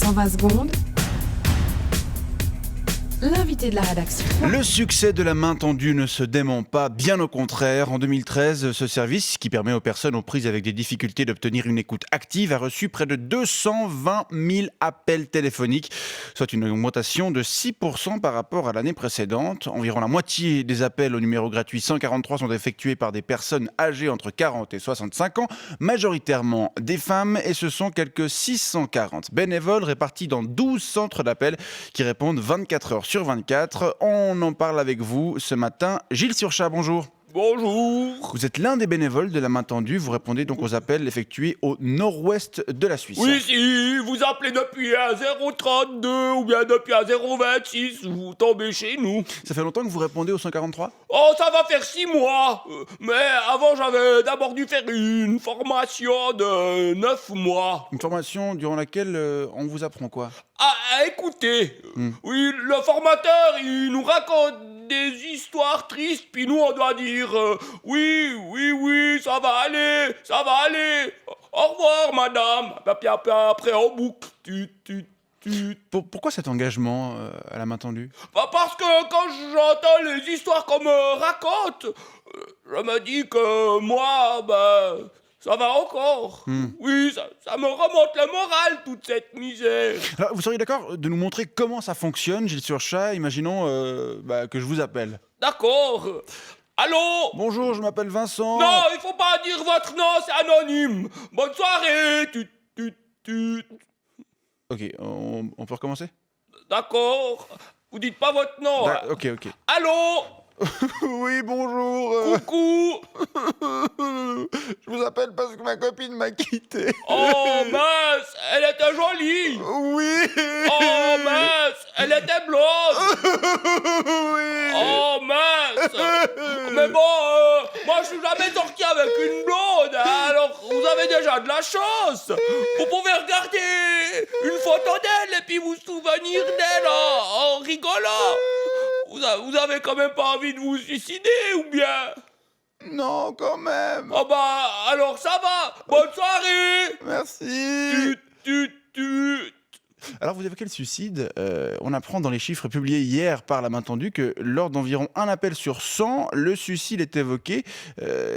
En 20 secondes, l'invité de la rédaction. Le succès de la main tendue ne se dément pas, bien au contraire. En 2013, ce service, qui permet aux personnes aux prises avec des difficultés d'obtenir une écoute active, a reçu près de 220 000 appels téléphoniques, soit une augmentation de 6% par rapport à l'année précédente. Environ la moitié des appels au numéro gratuit 143 sont effectués par des personnes âgées entre 40 et 65 ans, majoritairement des femmes, et ce sont quelques 640 bénévoles répartis dans 12 centres d'appel qui répondent 24 heures sur 24. On en parle avec vous ce matin. Gilles Surchat, bonjour. Bonjour. Vous êtes l'un des bénévoles de la main tendue. Vous répondez donc aux appels effectués au nord-ouest de la Suisse. Oui, si vous appelez depuis un 032 ou bien depuis un 026, vous tombez chez nous. Ça fait longtemps que vous répondez au 143 ? Oh, ça va faire 6 mois. Mais avant, j'avais d'abord dû faire une formation de 9 mois. Une formation durant laquelle on vous apprend quoi ? Ah, écoutez, oui, le formateur, il nous raconte des histoires tristes, puis nous, on doit dire oui, ça va aller. Au revoir, madame. Puis après, on boucle. Pourquoi cet engagement à la main tendue ? Parce que quand j'entends les histoires qu'on me raconte, je me dis que moi, ça va encore. Oui, ça me remonte le moral, toute cette misère. Alors, vous seriez d'accord de nous montrer comment ça fonctionne, Gilles Surchat ? Imaginons que je vous appelle. D'accord. Allô ? Bonjour, je m'appelle Vincent. Non, il faut pas dire votre nom, c'est anonyme. Bonne soirée. Ok, on peut recommencer ? D'accord. Vous dites pas votre nom. Ok. Allô ? Oui, bonjour. Coucou. Je vous appelle parce que ma copine m'a quitté. Oh mince, elle était jolie. Oui. Oh mince, elle était blonde. Oui. Oh mince. Mais bon, moi je suis jamais sorti avec une blonde, hein, alors vous avez déjà de la chance. Vous pouvez regarder une photo d'elle et puis vous souvenir d'elle en rigolant. Vous avez quand même pas envie de vous suicider ou bien ? Non, quand même. Oh alors ça va. Bonne soirée. Merci. Tut. Alors vous évoquez le suicide, on apprend dans les chiffres publiés hier par la main tendue que lors d'environ un appel sur 100, le suicide est évoqué.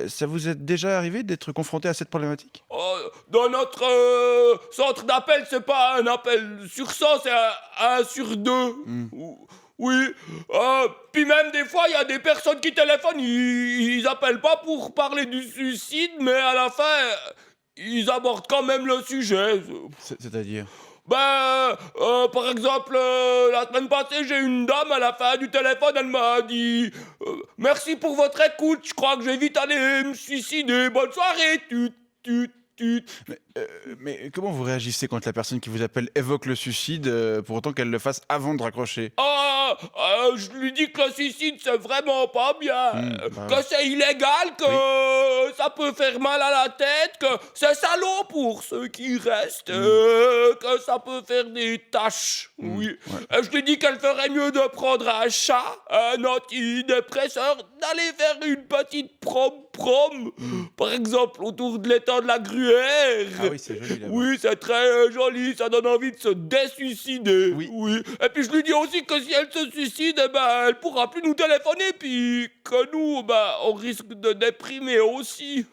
Ça vous est déjà arrivé d'être confronté à cette problématique ? Dans notre centre d'appel, c'est pas un appel sur 100, c'est un sur 2. Oui, puis même des fois, il y a des personnes qui téléphonent, ils appellent pas pour parler du suicide, mais à la fin, ils abordent quand même le sujet. C'est-à-dire ? Par exemple, la semaine passée, j'ai une dame à la fin du téléphone, elle m'a dit « Merci pour votre écoute, je crois que je vais vite aller me suicider, bonne soirée, Mais comment vous réagissez quand la personne qui vous appelle évoque le suicide, pour autant qu'elle le fasse avant de raccrocher ? Je lui dis que le suicide c'est vraiment pas bien, que c'est illégal, que ça peut faire mal à la tête, que c'est salaud pour ceux qui restent, que ça peut faire des taches, oui. Ouais. Je lui dis qu'elle ferait mieux de prendre un chat, un antidépresseur, d'aller faire une petite prom, par exemple autour de l'étang de la Gruère. Ah oui, c'est joli là-bas. Oui, c'est très joli, ça donne envie de se désuicider. Oui. Et puis je lui dis aussi que si elle se suicide, elle pourra plus nous téléphoner, puis que nous, on risque de déprimer aussi.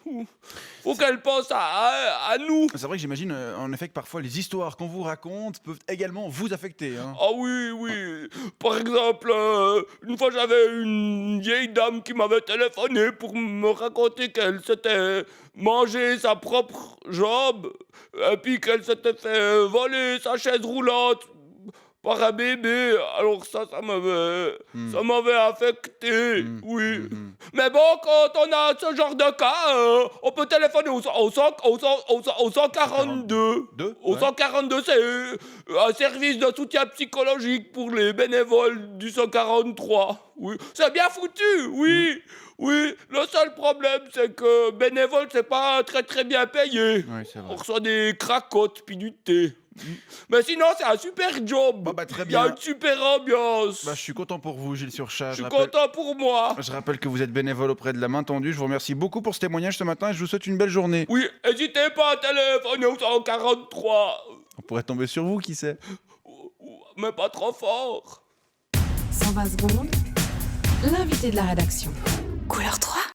Faut qu'elle pense à nous. C'est vrai que j'imagine en effet que parfois les histoires qu'on vous raconte peuvent également vous affecter. Ah oui. Par exemple, une fois j'avais une vieille dame qui m'avait téléphoné pour me raconter qu'elle s'était mangé sa propre jambe et puis qu'elle s'était fait voler sa chaise roulante par un bébé. Alors ça m'avait affecté, oui. Mais bon, quand on a ce genre de cas, on peut téléphoner au 142. Au 142, c'est un service de soutien psychologique pour les bénévoles du 143. Oui, c'est bien foutu, oui. Oui, le seul problème, c'est que bénévole, c'est pas très très bien payé. Oui, c'est vrai. On reçoit des cracottes puis du thé. Mais sinon, c'est un super job. Très Il y a bien. une super ambiance. Je suis content pour vous, Gilles Surchat. Je suis content pour moi. Je rappelle que vous êtes bénévole auprès de la main tendue. Je vous remercie beaucoup pour ce témoignage ce matin et je vous souhaite une belle journée. Oui, n'hésitez pas à téléphoner au 143. pourrait tomber sur vous, qui sait. Mais pas trop fort. 120 secondes, l'invité de la rédaction. Couleur 3.